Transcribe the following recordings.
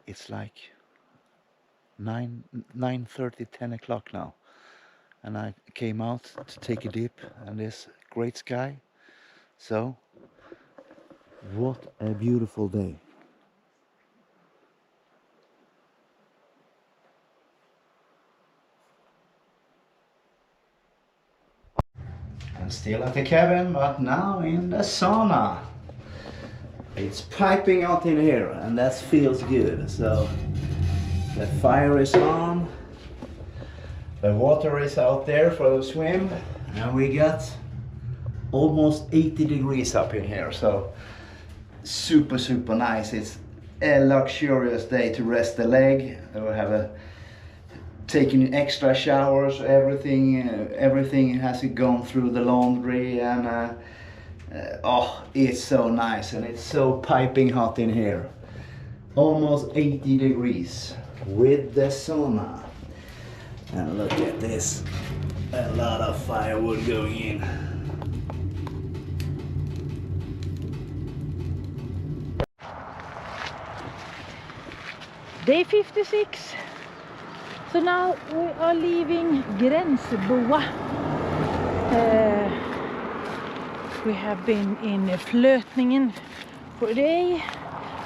it's like 9:30, 10 o'clock now, and I came out to take a dip, and there's great sky. So what a beautiful day. I'm still at the cabin, but now in the sauna. It's piping out in here, and that feels good. So the fire is on, the water is out there for a swim, and we got almost 80 degrees up in here. So super nice. It's a luxurious day to rest the leg. We have taken extra showers. Everything has gone through the laundry, and oh, it's so nice, and it's so piping hot in here. Almost 80 degrees with the sauna. And look at this, a lot of firewood going in. Day 56. So now we are leaving Gränsboa. We have been in Flötningen for a day,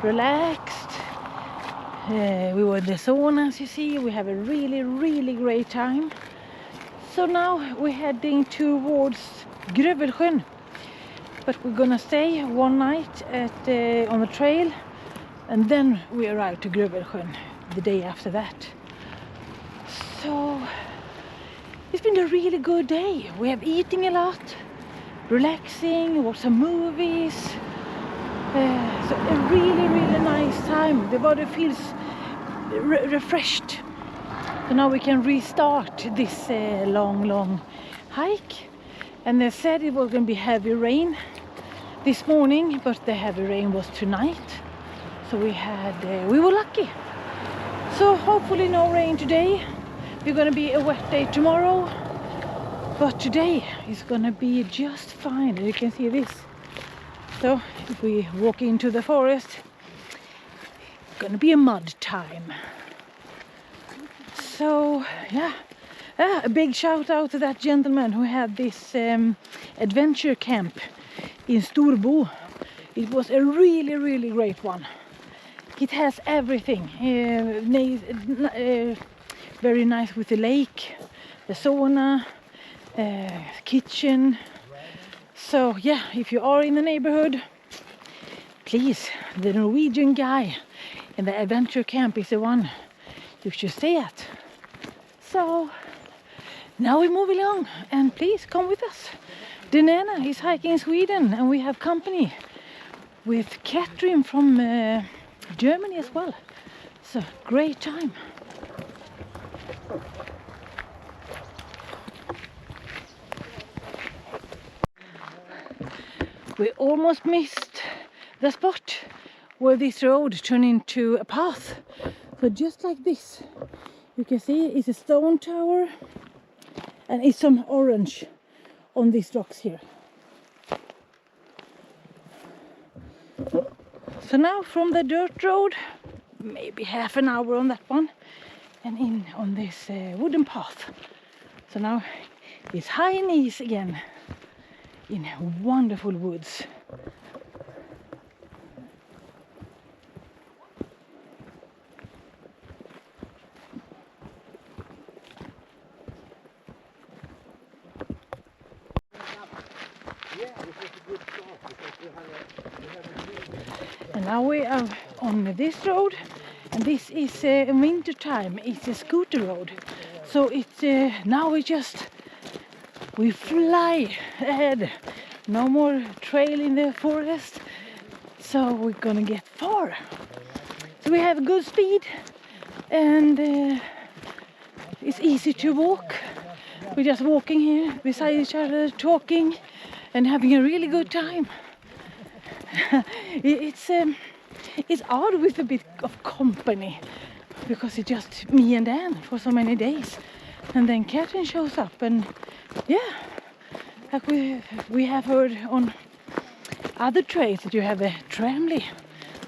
relaxed. We were in the sauna, as you see. We have a really great time. So now we're heading towards Grövelsjön, but we're gonna stay one night on the trail, and then we arrive to Grövelsjön the day after that. So it's been a really good day. We have eating a lot, relaxing, watch some movies. So a really nice time. The body feels refreshed. So now we can restart this long hike. And they said it was going to be heavy rain this morning, but the heavy rain was tonight. So we were lucky. So hopefully no rain today. It's going to be a wet day tomorrow, but today is going to be just fine. You can see this. So if we walk into the forest, it's going to be a mud time. So yeah, a big shout out to that gentleman who had this adventure camp in Storbo. It was a really great one. It has everything. Very nice with the lake, the sauna, kitchen. So yeah, if you are in the neighborhood, please, the Norwegian guy in the adventure camp is the one you should stay at. So now we move along, and please come with us. DanAnna is hiking in Sweden, and we have company with Catherine from Germany as well. So great time. We almost missed the spot where this road turned into a path. So just like this, you can see it's a stone tower, and it's some orange on these rocks here. So now from the dirt road, maybe half an hour on that one, and in on this wooden path. So now it's high knees again in wonderful woods. And now we are on this road, and this is in winter time. It's a scooter road, so it's now we fly ahead. No more trail in the forest, so we're gonna get far. So we have good speed, and it's easy to walk. We're just walking here beside each other, talking and having a really good time. It's odd with a bit of company, because it's just me and Dan for so many days, and then Catherine shows up, and yeah, like we have heard on other trails that you have a tramley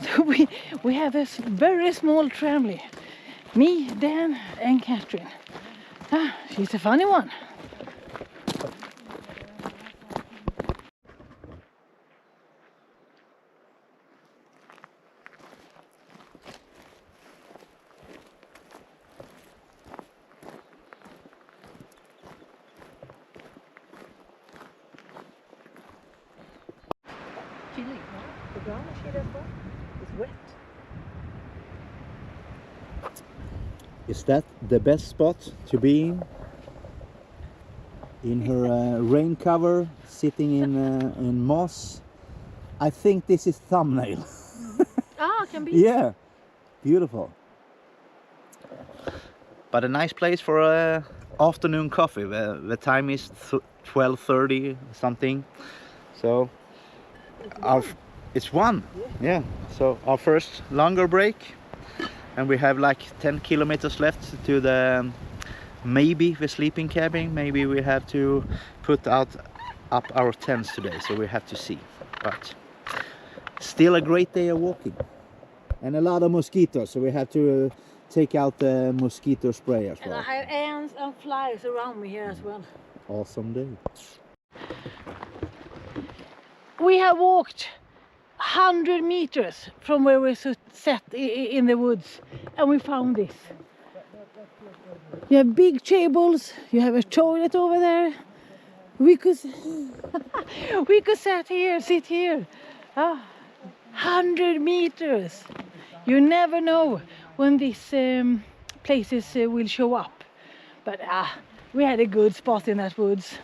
So we have a very small family. Me, Dan and Catherine. Ah, she's a funny one. The ground is wet. Is that the best spot to be in? In her rain cover, sitting in moss. I think this is thumbnail. Ah, can be. Yeah, beautiful. But a nice place for a afternoon coffee. The time is 12:30 something. So it's one. Yeah. So our first longer break, and we have like 10 kilometers left to the maybe the sleeping cabin. Maybe we have to put up our tents today, so we have to see. But still a great day of walking, and a lot of mosquitoes, so we have to take out the mosquito spray as well. And I have ants and flies around me here as well. Awesome day. We have walked 100 meters from where we sat in the woods, and we found this. You have big tables, you have a toilet over there. We could we could sit here. 100 meters. You never know when these places will show up. But we had a good spot in that woods.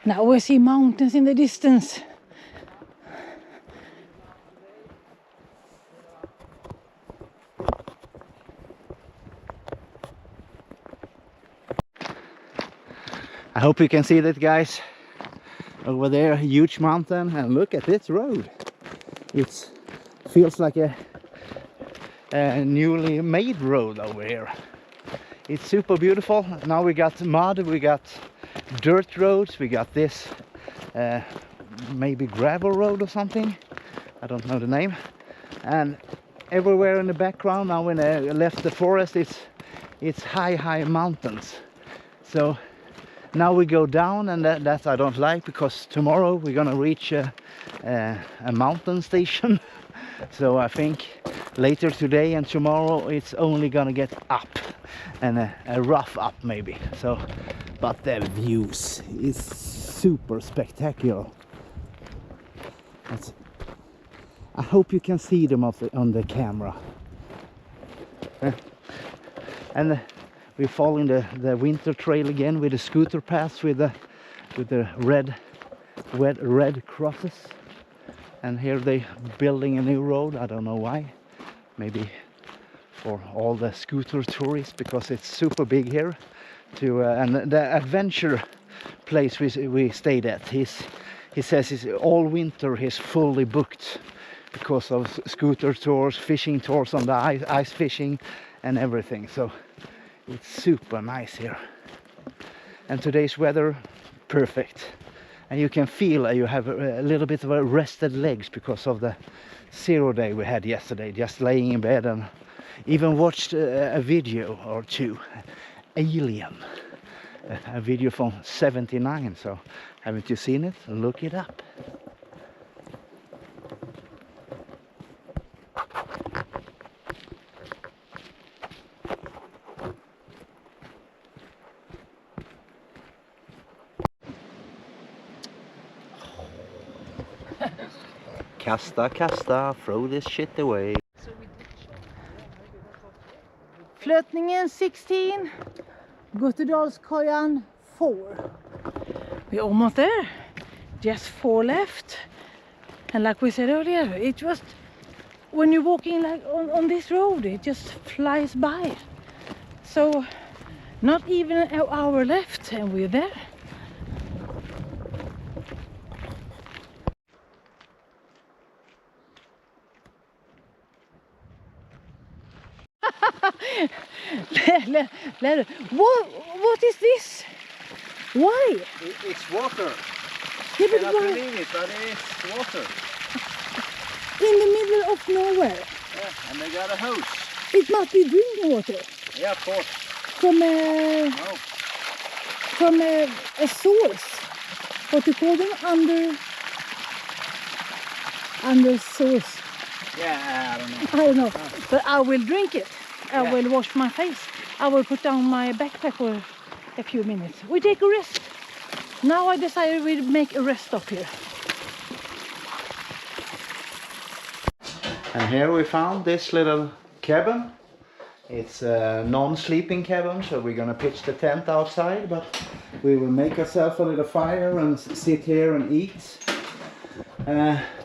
Now we see mountains in the distance. I hope you can see that, guys. Over there, a huge mountain, and look at this road. It feels like a newly made road over here. It's super beautiful. Now we got mud, we got dirt roads, we got this maybe gravel road or something. I don't know the name. And everywhere in the background, now when I left the forest, it's high mountains. So now we go down, and that I don't like, because tomorrow we're gonna reach a mountain station. So I think later today and tomorrow it's only gonna get up, and a rough up maybe. So, but the views is super spectacular. I hope you can see them on the camera. And we're following the winter trail again with the scooter paths with the red crosses. And here they building a new road. I don't know why. Maybe for all the scooter tourists, because it's super big here. And the adventure place we stayed at, he says all winter he's fully booked because of scooter tours, fishing tours on the ice fishing and everything. So it's super nice here, and today's weather perfect, and you can feel you have a little bit of a rested legs because of the 0 day we had yesterday, just laying in bed, and even watched a video or two, Alien, a video from '79. So haven't you seen it? Look it up. Kasta, throw this shit away. Flötningen 16, Guttedalskojan 4. We're almost there. Just 4 left. And like we said earlier, it just, when you're walking like on this road, it just flies by. So not even an hour left and we're there. What is this? Why? It's water. Yeah, You but cannot why? believe it, but it's water. In the middle of nowhere. Yeah, and they got a hose. It must be drinking water. Yeah, of course. From No. from a source. What you call them? Under source. Yeah, I don't know. I don't know. But I will drink it. I Yeah. will wash my face. I will put down my backpack for a few minutes. We take a rest. Now I decided we'd make a rest stop here. And here we found this little cabin. It's a non-sleeping cabin, so we're gonna pitch the tent outside, but we will make ourselves a little fire and sit here and eat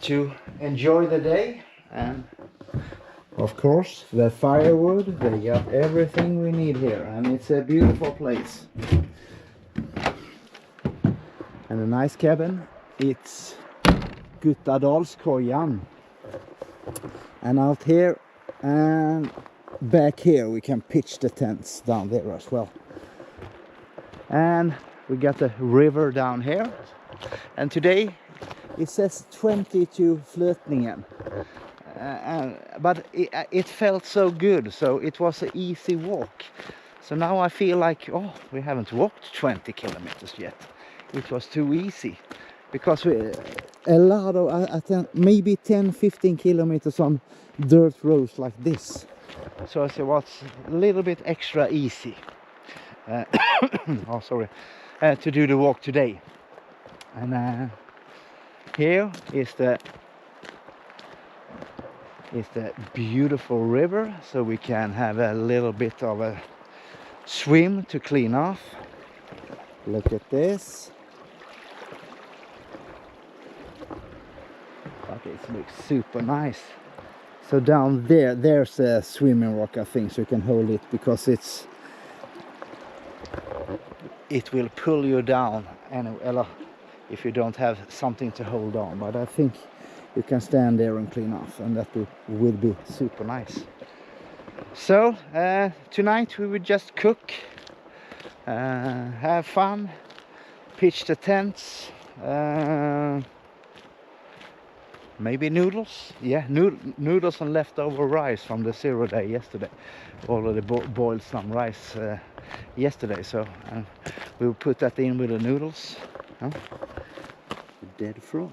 to enjoy the day. And of course the firewood, they got everything we need here, and it's a beautiful place and a nice cabin. It's Guttadalskojan, and out here and back here we can pitch the tents down there as well. And we got the river down here, and today it says 22 Flötningen, but it felt so good, so it was an easy walk. So now I feel like, oh, we haven't walked 20 kilometers yet. It was too easy, because a lot of I think maybe 10-15 kilometers on dirt roads like this, so it was a little bit extra easy oh sorry, to do the walk today. And here is the beautiful river, so we can have a little bit of a swim to clean off. Look at this. But it looks super nice. So down there's a swimming rock, I think, so you can hold it, because it will pull you down, and if you don't have something to hold on. But I think you can stand there and clean off, and that will be super nice. So tonight we will just cook, have fun, pitch the tents, maybe noodles. Yeah, noodles and leftover rice from the 0 day yesterday. Already boiled some rice yesterday, so we will put that in with the noodles. Dead frog.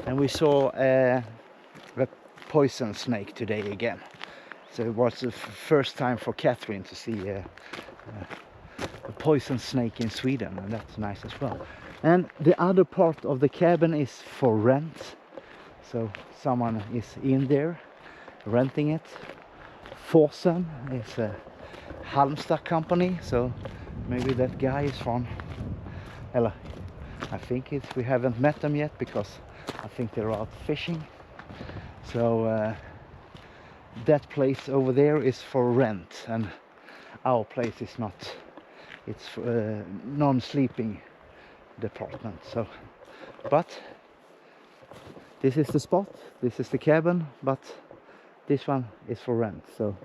And we saw the poison snake today again. So it was the first time for Catherine to see a poison snake in Sweden, and that's nice as well. And the other part of the cabin is for rent, so someone is in there renting it. Forsen is a Halmstad company, so maybe that guy is from, I think we haven't met them yet, because I think they're out fishing. So that place over there is for rent, and our place is not. It's non-sleeping department. So, but this is the spot, this is the cabin, but this one is for rent. So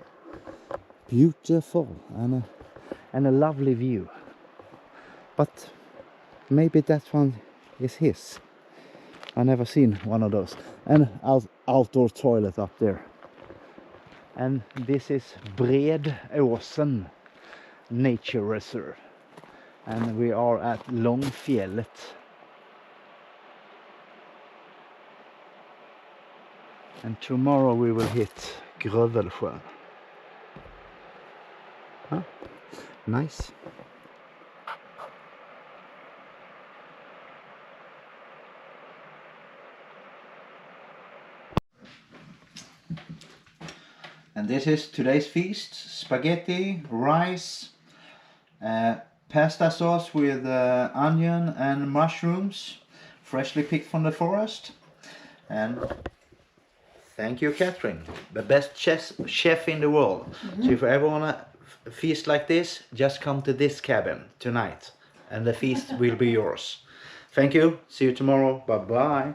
beautiful, and a lovely view. But maybe that one is his. I never seen one of those. And outdoor toilet up there. And this is Bredåsen Nature Reserve, and we are at Långfjället. And tomorrow we will hit Grövelsjön. Huh? Nice. And this is today's feast: spaghetti, rice, pasta sauce with onion and mushrooms, freshly picked from the forest. And thank you, Catherine, the best chef in the world. So if you ever want a feast like this, just come to this cabin tonight, and the feast will be yours. Thank you. See you tomorrow. Bye bye.